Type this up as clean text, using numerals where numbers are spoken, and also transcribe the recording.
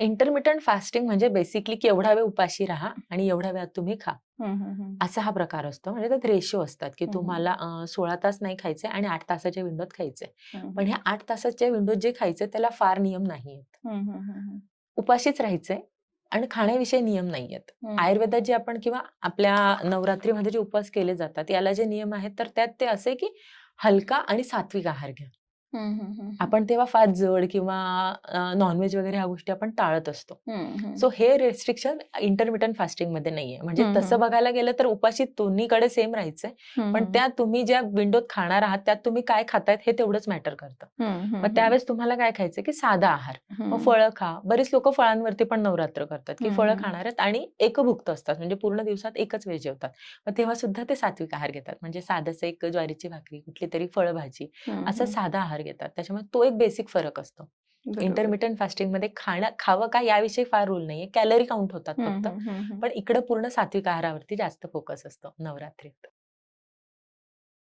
Intermittent fasting म्हणजे basically की एवढा वेळ उपाशी राहा आणि एवढ्या वेळात तुम्ही खा. हं, हं, हं. असा हा प्रकार असतो. म्हणजे त्यात रेशो असतात, की हं, हं. तुम्हाला 16 तास नाही खायचंय आणि 8 तासाच्या विंडोत खायचंय. हं, पण हं. ह्या 8 तासाच्या विंडोत जे खायचंय त्याला फार नियम नाहीयेत. हं, हं, हं, हं. उपाशीच राहायचंय आणि खाण्याविषयी नियम नाहीयेत. हं, हं, आयुर्वेदात हं. जे आपण किंवा आपल्या नवरात्रीमध्ये जे उपवास केले जातात, याला जे नियम आहेत, तर त्यात ते असे की हलका आणि सात्विक आहार घ्या. हं, हं, हं, हं. आपण तेव्हा फार जड किंवा नॉन-व्हेज वगैरे ह्या गोष्टी आपण टाळत असतो. हं, हं. सो हे रिस्ट्रिक्शन इंटरमिटंट फास्टिंगमध्ये नाहीये. म्हणजे हं, तसं हं. बघायला गेलं तर उपाशी दोन्हीकडे सेम राहायचंय. हं, पण हं. त्यात तुम्ही ज्या विंडोत खाणार आहात, त्यात तुम्ही काय खातायत हे तेवढंच मॅटर करतं. हं, मग हं, हं. त्यावेळेस तुम्हाला काय खायचंय, की साधा आहार. मग हं. फळं खा. बरीच लोकं फळांवरती पण नवरात्र करतात, की हं, फळं हं. खाणार आहेत आणि एकभुक्त असतात. म्हणजे पूर्ण दिवसात एकच वेळ जेवतात. मग तेव्हा सुद्धा ते सात्विक आहार घेतात. म्हणजे साधंसं एक ज्वारीची भाकरी, कुठलीतरी फळभाजी हं, असा हं. साधा आहार घेतात. त्याच्यामुळे तो एक बेसिक फरक असतो. बरोबर. इंटरमिटंट फास्टिंगमध्ये खावं का याविषयी फार रूल नाहीये. कॅलरी काउंट होतात हं, फक्त. हं, हं, हं. पण इकडं पूर्ण सात्विक आहारावरती जास्त फोकस असतो नवरात्रीत.